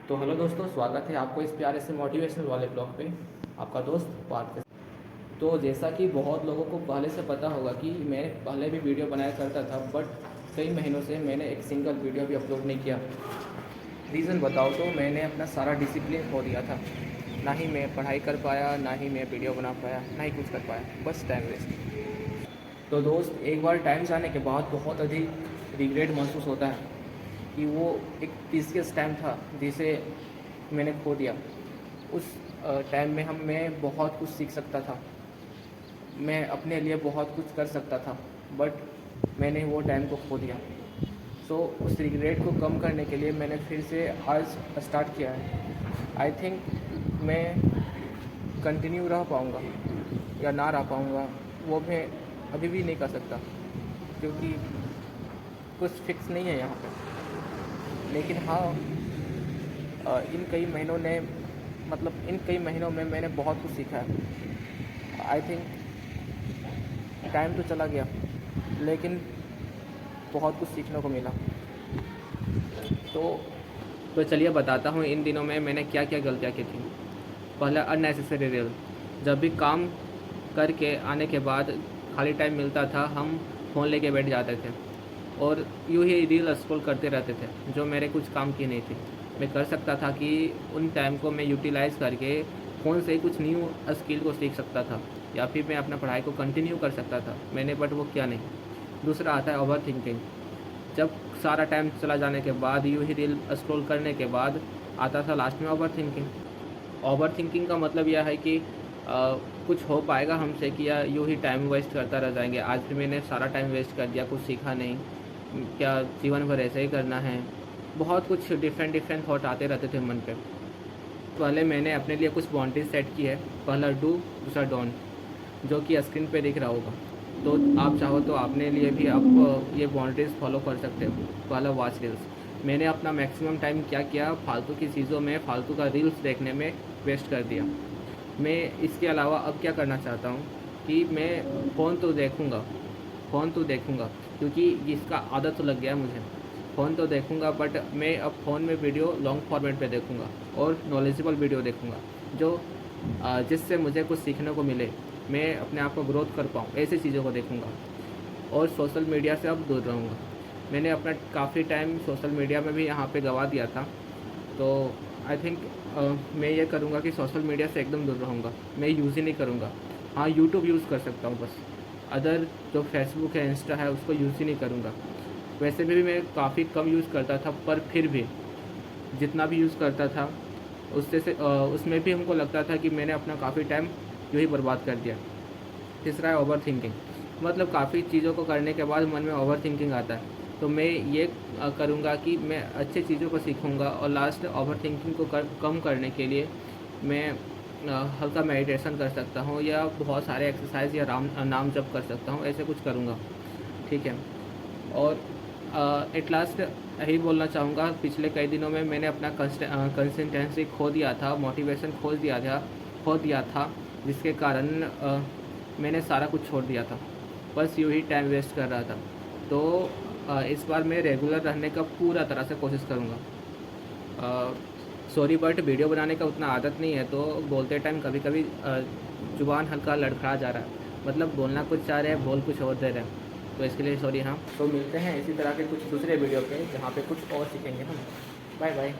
तो हेलो दोस्तों, स्वागत है आपको इस प्यारे से मोटिवेशनल वाले ब्लॉग पे। आपका दोस्त पार्थ के। तो जैसा कि बहुत लोगों को पहले से पता होगा कि मैं पहले भी वीडियो बनाया करता था, बट कई महीनों से मैंने एक सिंगल वीडियो भी अपलोड नहीं किया। रीज़न बताओ तो मैंने अपना सारा डिसिप्लिन खो दिया था। ना ही मैं पढ़ाई कर पाया, ना ही मैं वीडियो बना पाया, ना ही कुछ कर पाया, बस टाइम वेस्ट। तो दोस्त, एक बार टाइम जाने के बाद बहुत अधिक रिग्रेट महसूस होता है कि वो एक प्रीसियस टाइम था जिसे मैंने खो दिया। उस टाइम में मैं बहुत कुछ सीख सकता था, मैं अपने लिए बहुत कुछ कर सकता था, बट मैंने वो टाइम को खो दिया। सो उस रिग्रेट को कम करने के लिए मैंने फिर से आज स्टार्ट किया है। आई थिंक मैं कंटिन्यू रह पाऊँगा या ना रह पाऊँगा, वो मैं अभी भी नहीं कर सकता, क्योंकि कुछ फिक्स नहीं है यहाँ पे। लेकिन हाँ, इन कई महीनों में मैंने बहुत कुछ सीखा है। आई थिंक टाइम तो चला गया, लेकिन बहुत कुछ सीखने को मिला। तो चलिए बताता हूँ इन दिनों में मैंने क्या क्या गलतियाँ की थी। पहला, अननेसेसरी रील। जब भी काम करके आने के बाद खाली टाइम मिलता था, हम फ़ोन लेके बैठ जाते थे और यूँ ही रील स्क्रॉल करते रहते थे, जो मेरे कुछ काम की नहीं थी। मैं कर सकता था कि उन टाइम को मैं यूटिलाइज़ करके फ़ोन से ही कुछ न्यू स्किल को सीख सकता था, या फिर मैं अपना पढ़ाई को कंटिन्यू कर सकता था, बट वो किया नहीं। दूसरा आता है ओवर थिंकिंग। जब सारा टाइम चला जाने के बाद, यूँ ही रील स्क्रॉल करने के बाद आता था लास्ट में ओवर थिंकिंग। ओवर थिंकिंग का मतलब यह है कि कुछ हो पाएगा हमसे कि या यूँ ही टाइम वेस्ट करता रह जाएंगे। आज भी मैंने सारा टाइम वेस्ट कर दिया, कुछ सीखा नहीं, क्या जीवन भर ऐसे ही करना है। बहुत कुछ डिफरेंट थॉट आते रहते थे मन पे। पहले मैंने अपने लिए कुछ बाउंड्रीज सेट की है। पहला डू, दूसरा डोंट, जो कि स्क्रीन पे दिख रहा होगा। तो आप चाहो तो अपने लिए भी आप ये बाउंड्रीज फॉलो कर सकते हो। पहला, वॉच रील्स। मैंने अपना मैक्सिमम टाइम क्या किया, फालतू की चीज़ों में, फालतू का रील्स देखने में वेस्ट कर दिया। मैं इसके अलावा अब क्या करना चाहता हूँ कि मैं फ़ोन तो देखूँगा, क्योंकि इसका आदत तो लग गया है मुझे। फ़ोन तो देखूँगा, बट मैं अब फ़ोन में वीडियो लॉन्ग फॉर्मेट पे देखूँगा और नॉलेजेबल वीडियो देखूँगा, जो जिससे मुझे कुछ सीखने को मिले, मैं अपने आप को ग्रोथ कर पाऊँ, ऐसी चीज़ों को देखूँगा। और सोशल मीडिया से अब दूर रहूँगा। मैंने अपना काफ़ी टाइम सोशल मीडिया में भी यहाँ पे गवा दिया था। तो आई थिंक मैं ये करूँगा कि सोशल मीडिया से एकदम दूर रहूँगा, मैं यूज़ ही नहीं करूँगा। हाँ, यूट्यूब यूज़ कर सकता हूँ बस, अदर जो फेसबुक है, इंस्टा है, उसको यूज़ ही नहीं करूँगा। वैसे भी मैं काफ़ी कम यूज़ करता था, पर फिर भी जितना भी यूज़ करता था उसमें भी हमको लगता था कि मैंने अपना काफ़ी टाइम यूँ ही बर्बाद कर दिया। तीसरा है ओवर थिंकिंग। मतलब काफ़ी चीज़ों को करने के बाद मन में ओवर थिंकिंग आता है। तो मैं ये करूँगा कि मैं अच्छी चीज़ों को सीखूँगा, और लास्ट ओवर थिंकिंग को कम करने के लिए मैं हल्का मेडिटेशन कर सकता हूँ, या बहुत सारे एक्सरसाइज या नाम जप कर सकता हूँ, ऐसे कुछ करूँगा। ठीक है। और एट लास्ट यही बोलना चाहूँगा, पिछले कई दिनों में मैंने अपना कंसिस्टेंसी खो दिया था, मोटिवेशन खो दिया था, जिसके कारण मैंने सारा कुछ छोड़ दिया था, बस यूँ ही टाइम वेस्ट कर रहा था। तो इस बार मैं रेगुलर रहने का पूरा तरह से कोशिश करूँगा। सॉरी, बट वीडियो बनाने का उतना आदत नहीं है, तो बोलते टाइम कभी कभी ज़ुबान हल्का लड़खड़ा जा रहा है। मतलब बोलना कुछ चाह रहे हैं, बोल कुछ और दे रहे हैं, तो इसके लिए सॉरी। हाँ, तो मिलते हैं इसी तरह के कुछ दूसरे वीडियो पे, जहाँ पे कुछ और सीखेंगे हम। Bye bye.